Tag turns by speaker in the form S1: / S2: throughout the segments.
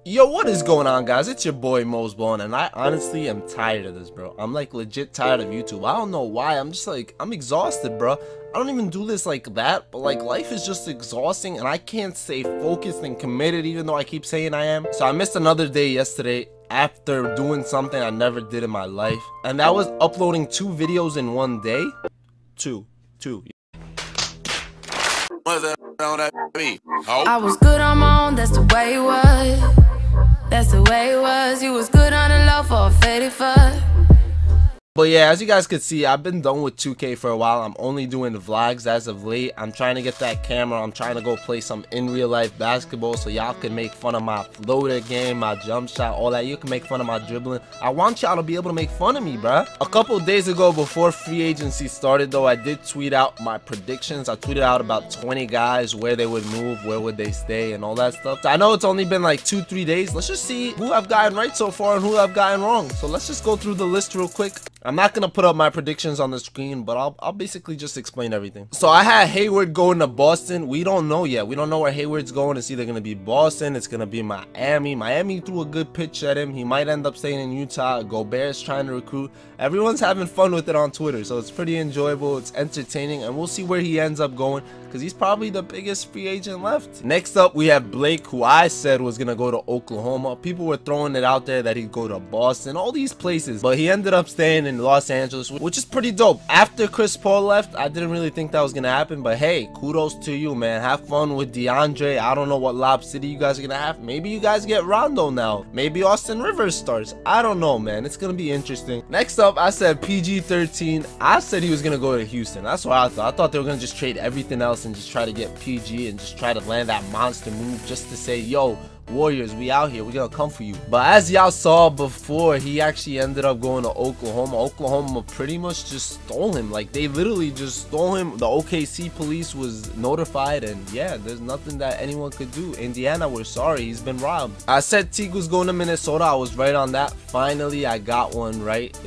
S1: Yo, what is going on, guys? It's your boy Mosballin, and I honestly am tired of this, bro. I'm like legit tired of YouTube. I don't know why. I'm just like, I'm exhausted, bro. I don't even do this like that, but like life is just exhausting and I can't stay focused and committed even though I keep saying I am. So I missed another day yesterday after doing something I never did in my life, and that was uploading 2 videos in one day. Two.
S2: What's that on that beat? Oh.
S3: I was good on my own, that's the way it was. That's the way it was. You was good on the low for a faded fuck.
S1: But yeah, as you guys could see, I've been done with 2K for a while. I'm only doing vlogs as of late. I'm trying to get that camera. I'm trying to go play some in real life basketball so y'all can make fun of my floater game, my jump shot, all that. You can make fun of my dribbling. I want y'all to be able to make fun of me, bruh. A couple of days ago, before free agency started though, I did tweet out my predictions. I tweeted out about 20 guys, where they would move, where would they stay, and all that stuff. So I know it's only been like 2-3 days. Let's just see who I've gotten right so far and who I've gotten wrong. So let's just go through the list real quick. I'm not gonna put up my predictions on the screen, but I'll basically just explain everything. So I had Hayward going to Boston. We don't know yet. We don't know where Hayward's going. It's either gonna be Boston, it's gonna be Miami. Miami threw a good pitch at him. He might end up staying in Utah. Gobert's trying to recruit. Everyone's having fun with it on Twitter, so it's pretty enjoyable. It's entertaining, and we'll see where he ends up going, because he's probably the biggest free agent left. Next up, we have Blake, who I said was gonna go to Oklahoma. People were throwing it out there that he'd go to Boston, all these places, but he ended up staying in Los Angeles, which is pretty dope. After Chris Paul left, I didn't really think that was gonna happen, but hey, kudos to you, man. Have fun with DeAndre. I don't know what Lob City you guys are gonna have. Maybe you guys get Rondo now. Maybe Austin Rivers starts. I don't know, man. It's gonna be interesting. Next up, I said PG-13. I said he was gonna go to Houston. That's what I thought. I thought they were gonna just trade everything else and just try to get PG and just try to land that monster move just to say, yo, Warriors, we out here, we gonna come for you. But as y'all saw before, he actually ended up going to Oklahoma. Oklahoma pretty much just stole him. Like, they literally just stole him. The OKC police was notified, and yeah, there's nothing that anyone could do. Indiana, we're sorry, he's been robbed. I said Teague was going to Minnesota. I was right on that. Finally, I got one right.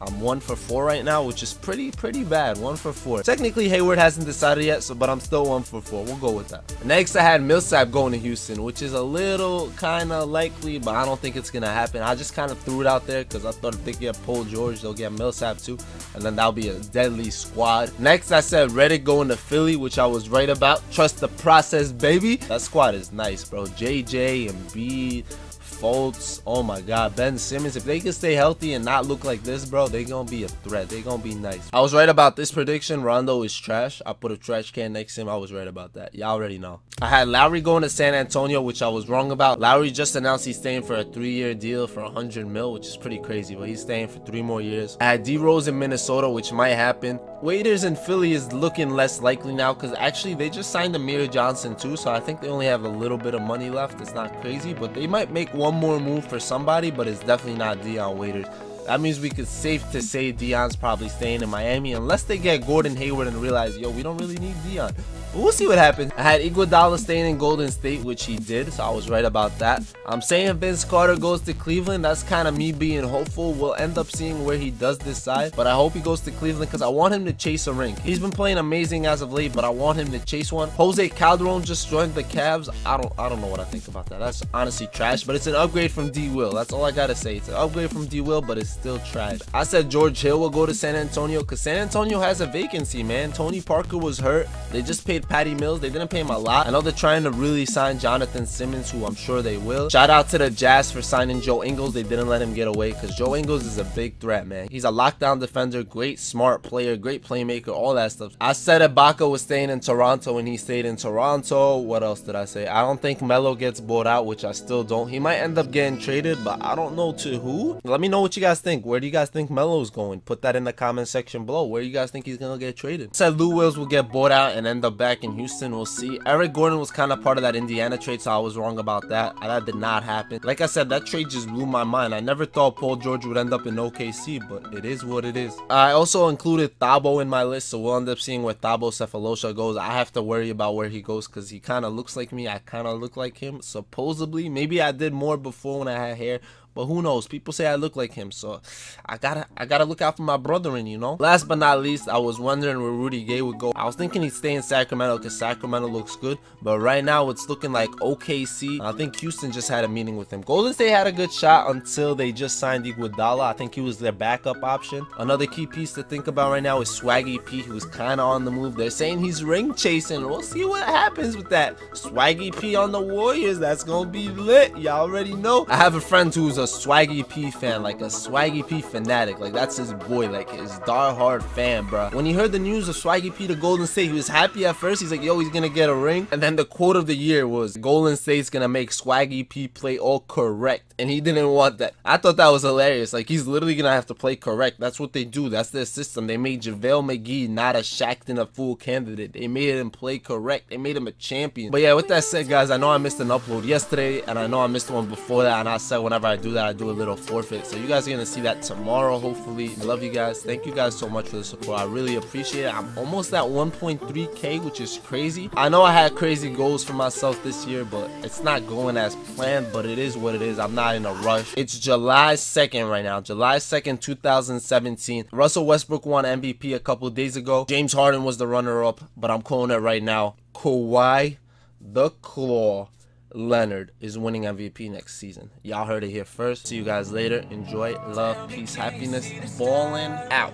S1: I'm 1 for 4 right now, which is pretty bad. 1 for 4. Technically, Hayward hasn't decided yet, but I'm still 1 for 4. We'll go with that. Next, I had Millsap going to Houston, which is a little kind of likely, but I don't think it's gonna happen. I just kind of threw it out there because I thought if they get Paul George, they'll get Millsap too, and then that'll be a deadly squad. Next, I said Reddick going to Philly, which I was right about. Trust the process, baby. That squad is nice, bro. JJ and B. Fultz, oh my god, Ben Simmons. If they can stay healthy and not look like this, bro, they gonna be a threat. They gonna be nice. I was right about this prediction. Rondo is trash. I put a trash can next to him. I was right about that. Y'all already know. I had Lowry going to San Antonio, which I was wrong about. Lowry just announced he's staying for a 3-year deal for 100 mil, which is pretty crazy, but he's staying for 3 more years. I had D-Rose in Minnesota, which might happen. Waiters in Philly is looking less likely now, because actually they just signed Amir Johnson too, so I think they only have a little bit of money left. It's not crazy, but they might make one more move for somebody, but it's definitely not Dion Waiters. That means we could safe to say Dion's probably staying in Miami, unless they get Gordon Hayward and realize, yo, we don't really need Dion. But we'll see what happens. I had Iguodala staying in Golden State, which he did, so I was right about that. I'm saying if Vince Carter goes to Cleveland, that's kind of me being hopeful. We'll end up seeing where he does decide, but I hope he goes to Cleveland because I want him to chase a ring. He's been playing amazing as of late, but I want him to chase one. Jose Calderon just joined the Cavs. I don't know what I think about that. That's honestly trash, but it's an upgrade from D. Will. That's all I gotta say. It's an upgrade from D. Will, but it's still trash. I said George Hill will go to San Antonio because San Antonio has a vacancy, man. Tony Parker was hurt. They just paid Patty Mills. They didn't pay him a lot. I know they're trying to really sign Jonathan Simmons, who I'm sure they will. Shout out to the Jazz for signing Joe Ingles. They didn't let him get away because Joe Ingles is a big threat, man. He's a lockdown defender, great smart player, great playmaker, all that stuff. I said Ibaka was staying in Toronto and he stayed in Toronto. What else did I say? I don't think Melo gets bought out, which I still don't. He might end up getting traded, but I don't know to who. Let me know what you guys think. Where do you guys think Melo's going? Put that in the comment section below. Where do you guys think he's gonna get traded? I said Lou Wills will get bought out and end up back in Houston. We'll see. Eric Gordon was kind of part of that Indiana trade, so I was wrong about that. That did not happen. Like I said, that trade just blew my mind. I never thought Paul George would end up in OKC, but it is what it is. I also included Thabo in my list, so we'll end up seeing where Thabo Cephalosha goes. I have to worry about where he goes because he kind of looks like me. I kind of look like him, supposedly. Maybe I did more before when I had hair, but who knows? People say I look like him, so I gotta look out for my brethren, you know. Last but not least, I was wondering where Rudy Gay would go. I was thinking he'd stay in Sacramento because Sacramento looks good, but right now it's looking like OKC. I think Houston just had a meeting with him. Golden State had a good shot until they just signed Iguodala. I think he was their backup option. Another key piece to think about right now is Swaggy P, who's kind of on the move. They're saying he's ring chasing. We'll see what happens with that. Swaggy P on the Warriors, that's gonna be lit. Y'all already know. I have a friend who's a Swaggy P fan, like a Swaggy P fanatic. Like that's his boy, like his diehard fan, bro. When he heard the news of Swaggy P to Golden State, he was happy at first. He's like, yo, he's gonna get a ring. And then the quote of the year was, Golden State's gonna make Swaggy P play all correct. And he didn't want that. I thought that was hilarious. Like, he's literally gonna have to play correct. That's what they do. That's their system. They made JaVale McGee not a Shaqtin' a Fool candidate. They made him play correct. They made him a champion. But yeah, with that said, guys, I know I missed an upload yesterday, and I know I missed one before that, and I said whenever I do that, I do a little forfeit. So you guys are gonna see that tomorrow, hopefully. I love you guys. Thank you guys so much for the support. I really appreciate it. I'm almost at 1.3K, which is crazy. I know I had crazy goals for myself this year, but it's not going as planned, but it is what it is. I'm not in a rush. It's July 2nd right now. July 2nd, 2017. Russell Westbrook won MVP a couple days ago. James Harden was the runner-up, but I'm calling it right now. Kawhi the Claw Leonard is winning MVP next season. Y'all heard it here first. See you guys later. Enjoy, love, peace, happiness. Ballin' out.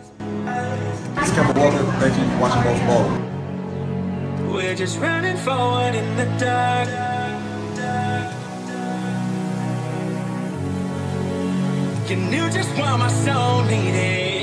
S4: It's Kevin Walker. Thank you for watching Mosballin.
S5: We're just running forward in the dark. You knew just what my soul needed.